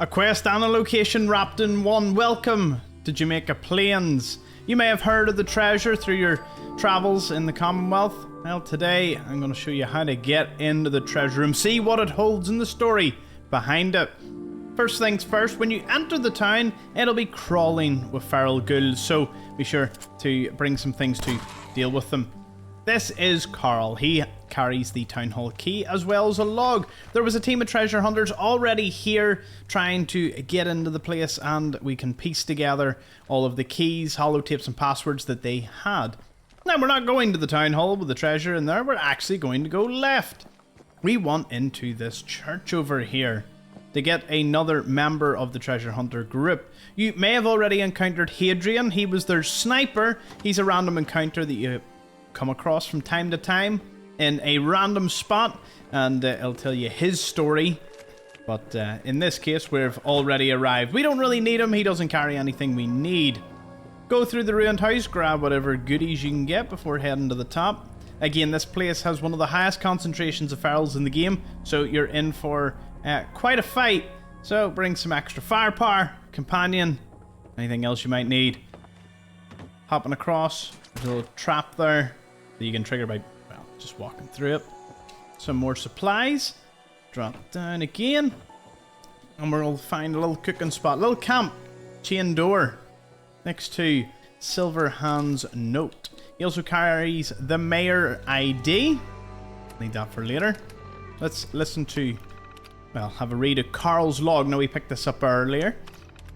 A quest and a location wrapped in one. Welcome to Jamaica Plains. You may have heard of the treasure through your travels in the Commonwealth. Well, today I'm going to show you how to get into the treasure room, see what it holds in the story behind it. First things first, when you enter the town, it'll be crawling with feral ghouls, so be sure to bring some things to deal with them. This is Carl. He carries the town hall key as well as a log. There was a team of treasure hunters already here trying to get into the place, and we can piece together all of the keys, holotapes and passwords that they had. Now, we're not going to the town hall with the treasure in there. We're actually going to go left. We want into this church over here to get another member of the treasure hunter group. You may have already encountered Hadrian. He was their sniper. He's a random encounter that you come across from time to time in a random spot, and it'll tell you his story. But in this case, we've already arrived. We don't really need him. He doesn't carry anything we need. Go through the ruined house, grab whatever goodies you can get before heading to the top. Again, this place has one of the highest concentrations of ferals in the game, so you're in for quite a fight. So bring some extra firepower, companion, anything else you might need. Hopping across, there's a little trap there that you can trigger by, well, just walking through it. Some more supplies. Drop down again. And we'll find a little cooking spot. Little camp. Chain door. Next to Silverhand's note. He also carries the mayor ID. Need that for later. Let's listen to, well, have a read of Carl's log. Now, we picked this up earlier.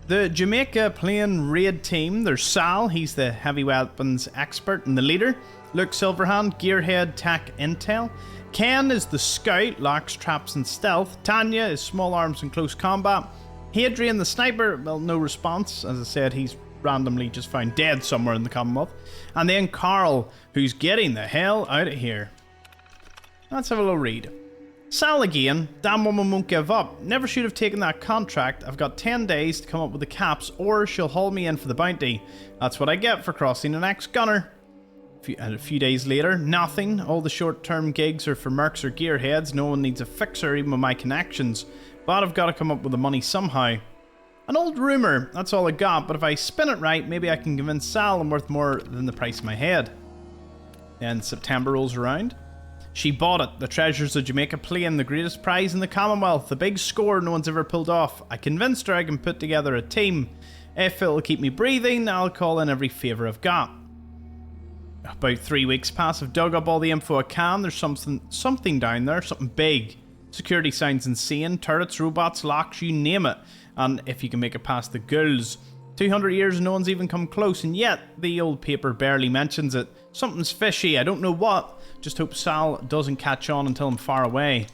The Jamaica Plain raid team, there's Sal, he's the heavy weapons expert and the leader. Luke Silverhand, gearhead, tech, intel. Ken is the scout, locks, traps and stealth. Tanya is small arms and close combat. Hadrian the sniper, well, no response. As I said, he's randomly just found dead somewhere in the Commonwealth. And then Carl, who's getting the hell out of here. Let's have a little read. Sal again, damn woman won't give up. Never should have taken that contract. I've got 10 days to come up with the caps, or she'll haul me in for the bounty. That's what I get for crossing an ex-gunner. A few days later, nothing. All the short-term gigs are for mercs or gearheads. No one needs a fixer, even with my connections. But I've got to come up with the money somehow. An old rumour, that's all I got, but if I spin it right, maybe I can convince Sal I'm worth more than the price of my head. Then September rolls around. She bought it. The treasures of Jamaica Plain, the greatest prize in the Commonwealth, the big score no one's ever pulled off. I convinced her I can put together a team. If it'll keep me breathing, I'll call in every favour I've got. About 3 weeks pass. I've dug up all the info I can. There's something down there, something big. Security sounds insane. Turrets, robots, locks, you name it. And if you can make it past the ghouls. 200 years no one's even come close, and yet the old paper barely mentions it. Something's fishy, I don't know what. Just hope Sal doesn't catch on until I'm far away.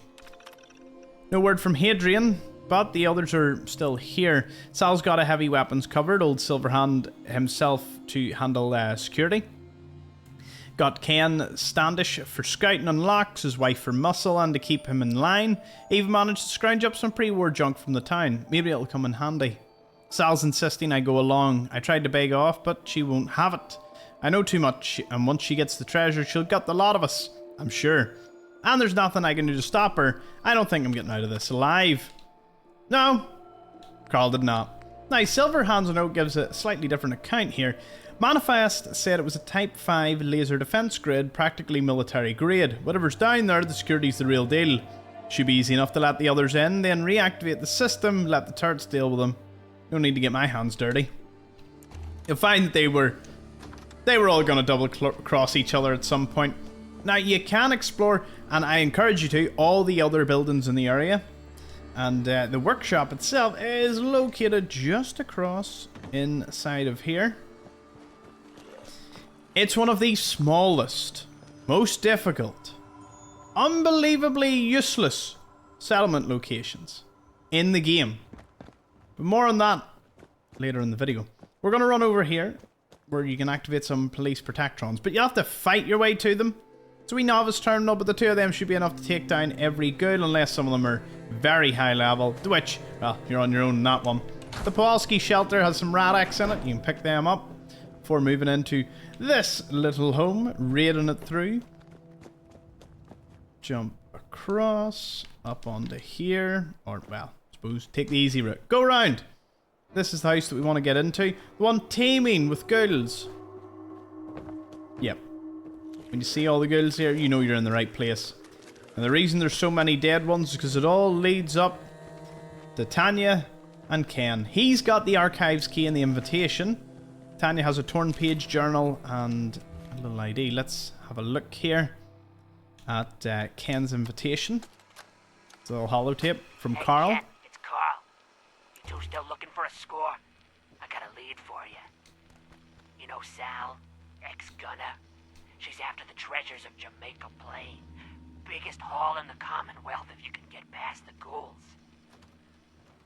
No word from Hadrian, but the others are still here. Sal's got a heavy weapons covered, old Silverhand himself to handle security. Got Ken Standish for scouting and locks, his wife for muscle and to keep him in line. Even managed to scrounge up some pre-war junk from the town. Maybe it'll come in handy. Sal's insisting I go along. I tried to beg off, but she won't have it. I know too much, and once she gets the treasure, she'll gut the lot of us, I'm sure. And there's nothing I can do to stop her. I don't think I'm getting out of this alive. No, Carl did not. Now, Silverhand's note gives a slightly different account here. Manifest said it was a Type 5 laser defense grid, practically military grade. Whatever's down there, the security's the real deal. Should be easy enough to let the others in, then reactivate the system, let the turrets deal with them. No need to get my hands dirty. You'll find that they were all going to double cross each other at some point. Now, you can explore, and I encourage you to, all the other buildings in the area. And the workshop itself is located just across inside of here. It's one of the smallest, most difficult, unbelievably useless settlement locations in the game. But more on that later in the video. We're going to run over here where you can activate some police protectrons, but you have to fight your way to them. So we novice terminal, but the two of them should be enough to take down every ghoul unless some of them are very high level, which, well, you're on your own in that one. The Pawlski shelter has some Radix in it. You can pick them up before moving into this little home, raiding it through. Jump across, up onto here, or, well, suppose. Take the easy route. Go round. This is the house that we want to get into. The one teeming with ghouls. Yep. When you see all the ghouls here, you know you're in the right place. And the reason there's so many dead ones is because it all leads up to Tanya and Ken. He's got the archives key and the invitation. Tanya has a torn page journal and a little ID. Let's have a look here at Ken's invitation. It's a little holotape from Carl. Ken, it's Carl. You two still looking for a score? I got a lead for you. You know Sal, ex-gunner? She's after the treasures of Jamaica Plain. Biggest haul in the Commonwealth if you can get past the ghouls.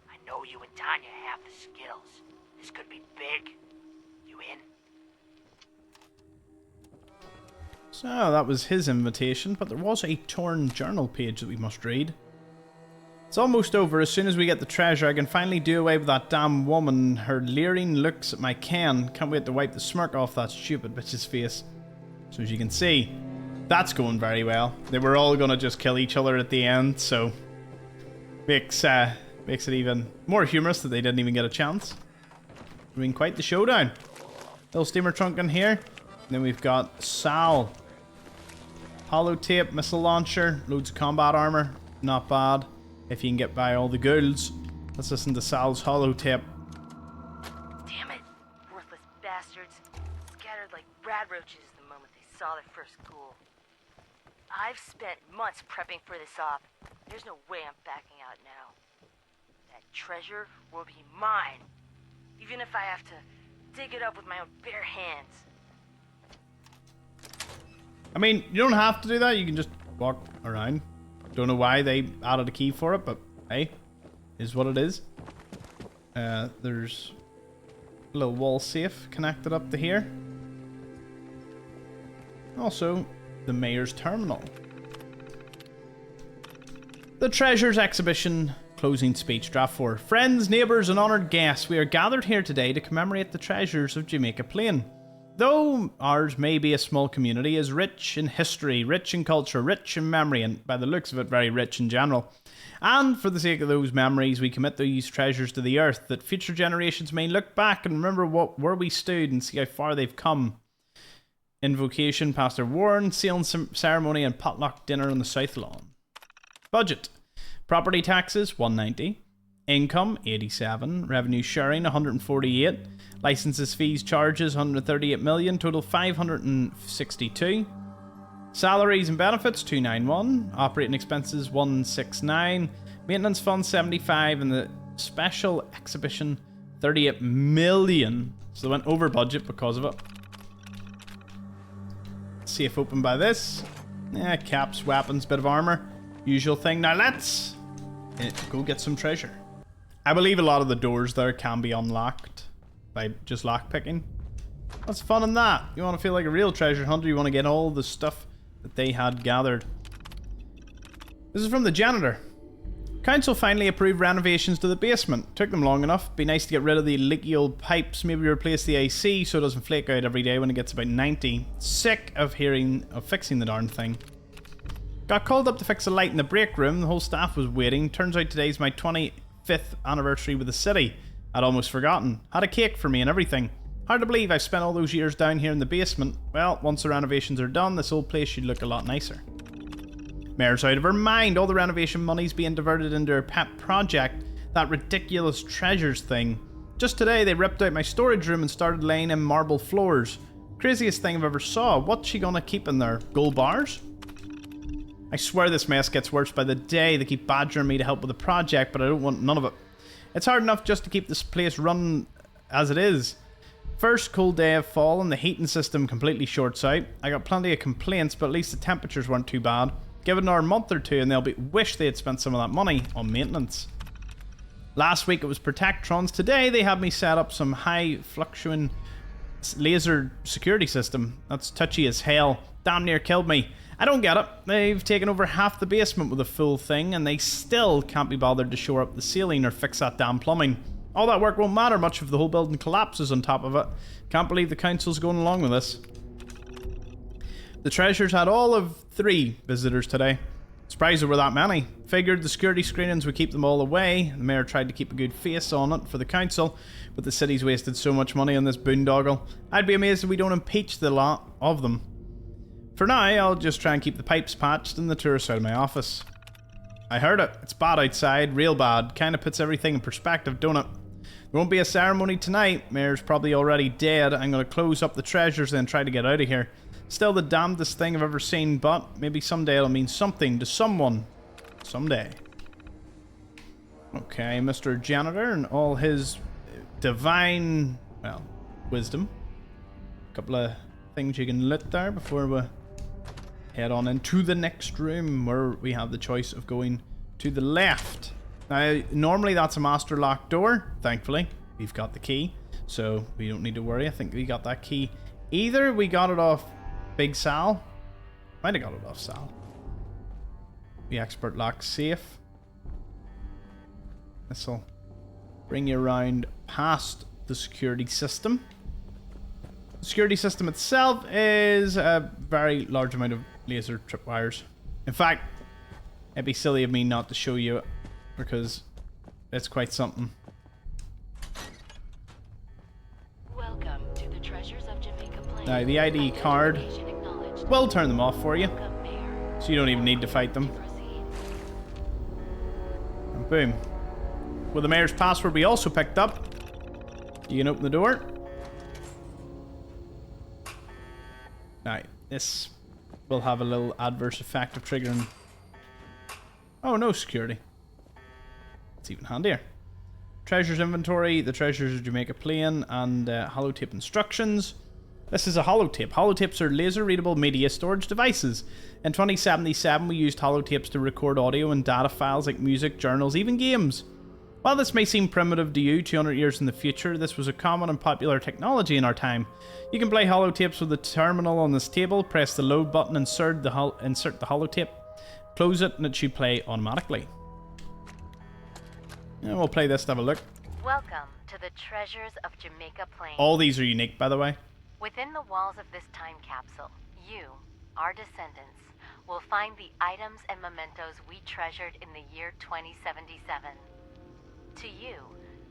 I know you and Tanya have the skills. This could be big. You in? So that was his invitation, but there was a torn journal page that we must read. It's almost over. As soon as we get the treasure, I can finally do away with that damn woman. Her leering looks at my Ken. Can't wait to wipe the smirk off that stupid bitch's face. So as you can see, that's going very well. They were all going to just kill each other at the end, so makes it even more humorous that they didn't even get a chance. I mean, quite the showdown. Little steamer trunk in here. And then we've got Sal. Holotape, missile launcher, loads of combat armor. Not bad if you can get by all the ghouls. Let's listen to Sal's holotape. Damn it. Worthless bastards. Scattered like radroaches the moment they saw their first ghoul. I've spent months prepping for this op. There's no way I'm backing out now. That treasure will be mine. Even if I have to dig it up with my own bare hands. I mean, you don't have to do that. You can just walk around. Don't know why they added a key for it, but hey, is what it is. There's a little wall safe connected up to here. Also, the mayor's terminal. The Treasures Exhibition closing speech. Draft 4. Friends, neighbours and honoured guests, we are gathered here today to commemorate the treasures of Jamaica Plain. Though ours may be a small community, is rich in history, rich in culture, rich in memory, and by the looks of it, very rich in general. And for the sake of those memories, we commit these treasures to the earth, that future generations may look back and remember where we stood and see how far they've come. Invocation, Pastor Warren, sealing ceremony, and potluck dinner on the South Lawn. Budget. Property taxes, 190. Income, 87. Revenue sharing, 148. Licenses, fees, charges, 138 million. Total, 562. Salaries and benefits, 291. Operating expenses, 169. Maintenance funds, 75. And the special exhibition, 38 million. So they went over budget because of it. Safe open by this. Caps, weapons, bit of armor. Usual thing. Now let's go get some treasure. I believe a lot of the doors there can be unlocked by just lockpicking. What's fun in that? You want to feel like a real treasure hunter, you want to get all the stuff that they had gathered. This is from the janitor. Council finally approved renovations to the basement. Took them long enough. Be nice to get rid of the leaky old pipes, maybe replace the AC so it doesn't flake out every day when it gets about 90. Sick of fixing the darn thing. Got called up to fix a light in the break room. The whole staff was waiting. Turns out today's my 25th anniversary with the city. I'd almost forgotten. Had a cake for me and everything. Hard to believe I've spent all those years down here in the basement. Well, once the renovations are done, this old place should look a lot nicer. Mayor's out of her mind. All the renovation money's being diverted into her pet project. That ridiculous treasures thing. Just today, they ripped out my storage room and started laying in marble floors. Craziest thing I've ever saw. What's she gonna keep in there? Gold bars? I swear this mess gets worse by the day. They keep badgering me to help with the project, but I don't want none of it. It's hard enough just to keep this place running as it is. First cold day of fall and the heating system completely shorts out. I got plenty of complaints, but at least the temperatures weren't too bad. Give it another month or two and they'll wish they had spent some of that money on maintenance. Last week it was Protectrons. Today they had me set up some high fluctuating laser security system. That's touchy as hell. Damn near killed me. I don't get it. They've taken over half the basement with a full thing and they still can't be bothered to shore up the ceiling or fix that damn plumbing. All that work won't matter much if the whole building collapses on top of it. Can't believe the council's going along with this. The treasures had all of 3 visitors today. Surprised there were that many. Figured the security screenings would keep them all away. The mayor tried to keep a good face on it for the council, but the city's wasted so much money on this boondoggle. I'd be amazed if we don't impeach the lot of them. For now, I'll just try and keep the pipes patched and the tourists out of my office. I heard it. It's bad outside, real bad. Kinda puts everything in perspective, don't it? There won't be a ceremony tonight. Mayor's probably already dead. I'm gonna close up the treasures then try to get out of here. Still the damnedest thing I've ever seen, but maybe someday it'll mean something to someone. Someday. Okay, Mr. Janitor and all his divine, well, wisdom. A couple of things you can loot there before we head on into the next room where we have the choice of going to the left. Now, normally that's a master lock door. Thankfully, we've got the key, so we don't need to worry. I think we got that key. Either we got it off Big Sal. Might have got it off Sal. The expert lock safe. This'll bring you around past the security system. The security system itself is a very large amount of laser tripwires. In fact, it'd be silly of me not to show you it because it's quite something. Welcome to the treasures of Jamaica Plain. Now, the ID card will turn them off for you, so you don't even need to fight them. And boom. With the mayor's password we also picked up, you can open the door. Now, this will have a little adverse effect of triggering... Oh, no security. It's even handier. Treasures inventory, the treasures of Jamaica Plain, and holotape instructions. This is a holotape. Holotapes are laser-readable media storage devices. In 2077, we used holotapes to record audio and data files like music, journals, even games. While this may seem primitive to you 200 years in the future, this was a common and popular technology in our time. You can play holotapes with the terminal on this table, press the load button, insert the holotape, close it, and it should play automatically. And we'll play this to have a look. Welcome to the treasures of Jamaica Plain. All these are unique, by the way. Within the walls of this time capsule, you, our descendants, will find the items and mementos we treasured in the year 2077. To you,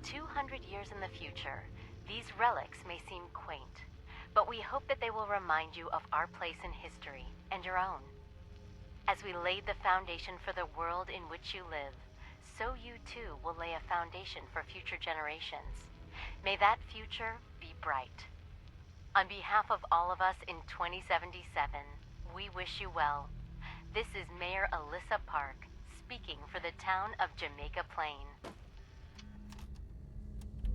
200 years in the future, these relics may seem quaint, but we hope that they will remind you of our place in history and your own. As we laid the foundation for the world in which you live, so you too will lay a foundation for future generations. May that future be bright. On behalf of all of us in 2077, we wish you well. This is Mayor Alyssa Park, speaking for the town of Jamaica Plain.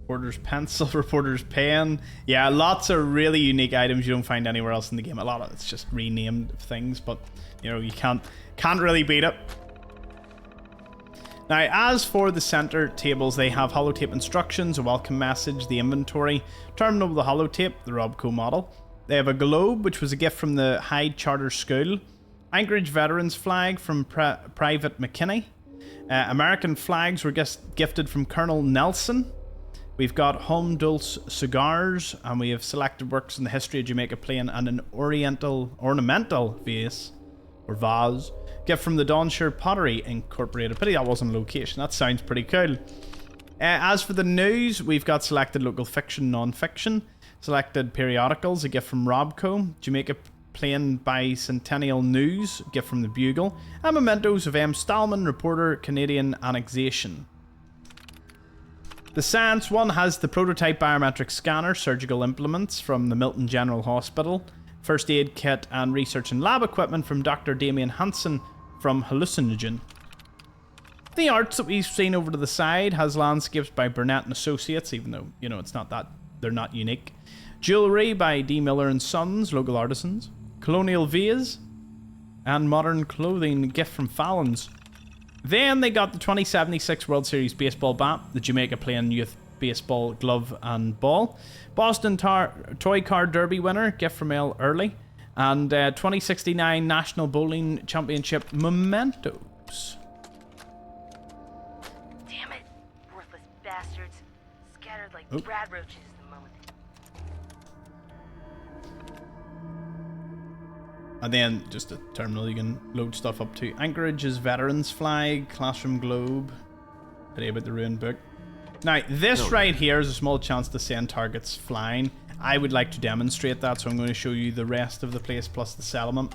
Reporter's pencil, reporter's pen. Yeah, lots of really unique items you don't find anywhere else in the game. A lot of it's just renamed things, but you know, you can't really beat it. Now, as for the center tables, they have holotape instructions, a welcome message, the inventory, terminal with the holotape, the Robco model. They have a globe, which was a gift from the Hyde Charter School, Anchorage Veterans flag from Private McKinney. American flags were gifted from Colonel Nelson. We've got Home Dulce cigars, and we have selected works in the history of Jamaica Plain and an ornamental vase, or vase, gift from the Donshire Pottery Incorporated. Pity that wasn't a location. That sounds pretty cool. As for the news, we've got selected local fiction, non-fiction, selected periodicals, a gift from Robco, Jamaica Plain Bicentennial News, gift from the Bugle, and mementos of M. Stallman, reporter, Canadian annexation. The science one has the prototype biometric scanner, surgical implements from the Milton General Hospital, first aid kit and research and lab equipment from Dr. Damien Hansen from Hallucinogen. The arts that we've seen over to the side has landscapes by Burnett and Associates, even though, you know, it's not that, they're not unique. Jewelry by D. Miller and Sons, local artisans. Colonial vase and modern clothing, gift from Fallon's. Then they got the 2076 World Series baseball bat, the Jamaica Plain Youth baseball glove and ball, Boston Toy Car Derby winner, gift from L. Early, and 2069 National Bowling Championship mementos. Damn it! Worthless bastards. Scattered like rad roaches the moment. And then just a terminal you can load stuff up to. Anchorage is Veterans Flag, Classroom Globe. Today about the ruined book. Now, this right here is a small chance to send targets flying. I would like to demonstrate that, so I'm going to show you the rest of the place plus the settlement.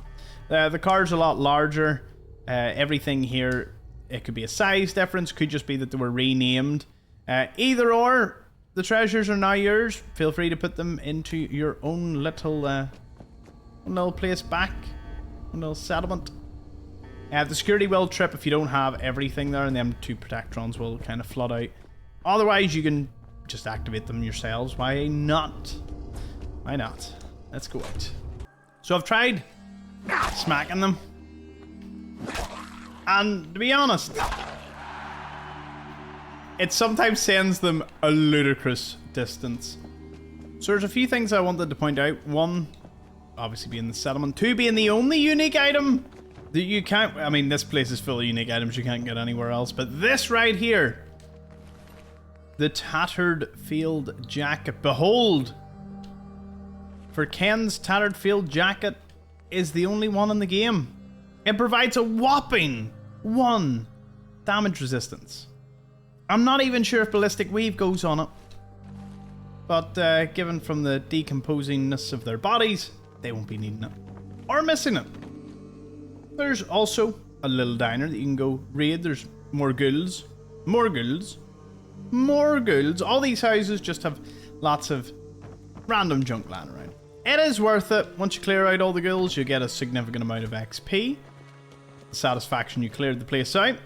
The card's a lot larger. Everything here, it could be a size difference, could just be that they were renamed. Either or, the treasures are now yours. Feel free to put them into your own little place back, a little settlement. The security will trip if you don't have everything there, and them 2 protectrons will kind of flood out. Otherwise, you can just activate them yourselves. Why not? Why not? Let's go out. So I've tried smacking them, and to be honest, it sometimes sends them a ludicrous distance. So there's a few things I wanted to point out. One, obviously being the settlement. 2, being the only unique item that you can't... I mean, this place is full of unique items you can't get anywhere else. But this right here, the tattered field jacket. Behold! For Ken's tattered field jacket is the only one in the game. It provides a whopping 1 damage resistance. I'm not even sure if ballistic weave goes on it. But given from the decomposingness of their bodies, they won't be needing it. Or missing it. There's also a little diner that you can go raid. There's more ghouls. More ghouls. More ghouls. All these houses just have lots of random junk lying around. It is worth it. Once you clear out all the ghouls, you get a significant amount of XP. The satisfaction you cleared the place out.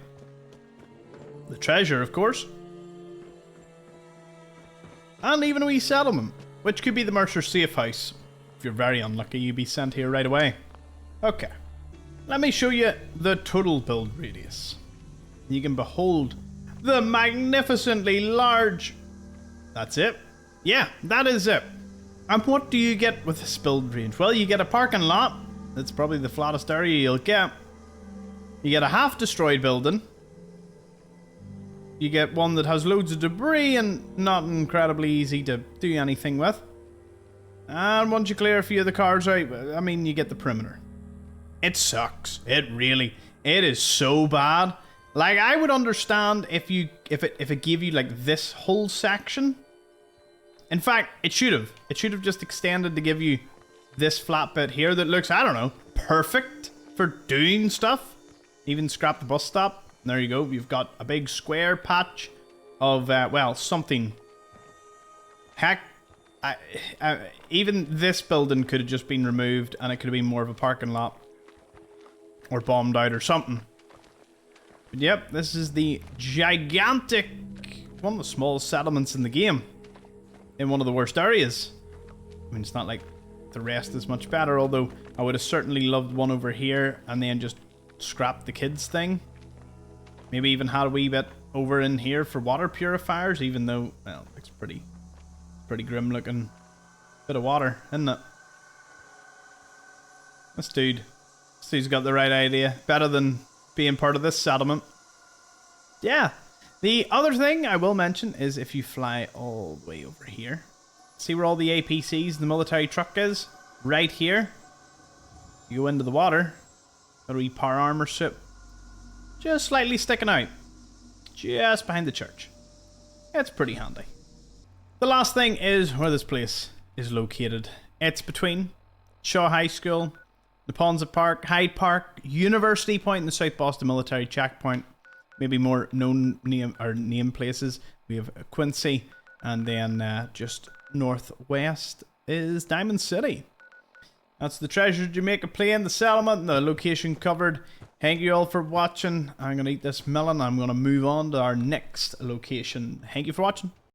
The treasure, of course. And even a wee settlement, which could be the Mercer safe house. If you're very unlucky, you'll be sent here right away. Okay. Let me show you the total build radius. You can behold the magnificently large... That's it. Yeah, that is it. And what do you get with this build range? Well, you get a parking lot. That's probably the flattest area you'll get. You get a half-destroyed building. You get one that has loads of debris and not incredibly easy to do anything with. And once you clear a few of the cars out, I mean, you get the perimeter. It sucks. It is so bad. Like, I would understand if it gave you like this whole section. In fact, it should have. It should have just extended to give you this flat bit here that looks, I don't know, perfect for doing stuff. Even scrap the bus stop. There you go. You've got a big square patch of, well, something. Heck, even this building could have just been removed and it could have been more of a parking lot. Or bombed out or something. But yep, this is the gigantic, one of the smallest settlements in the game. In one of the worst areas. I mean, it's not like the rest is much better, although I would have certainly loved one over here and then just scrap the kids thing. Maybe even had a wee bit over in here for water purifiers, even though, well, it's pretty grim looking bit of water, isn't it? This dude's got the right idea. Better than being part of this settlement. Yeah. The other thing I will mention is if you fly all the way over here, see where all the APCs, the military truck is? Right here. You go into the water, got a wee power armor suit. Just slightly sticking out. Just behind the church. It's pretty handy. The last thing is where this place is located. It's between Shaw High School, the Ponza Park, Hyde Park, University Point, and the South Boston Military Checkpoint. Maybe more known name places. We have Quincy, and then just northwest is Diamond City. That's the Treasure Jamaica Plain, the settlement, and the location covered. Thank you all for watching. I'm going to eat this melon. I'm going to move on to our next location. Thank you for watching.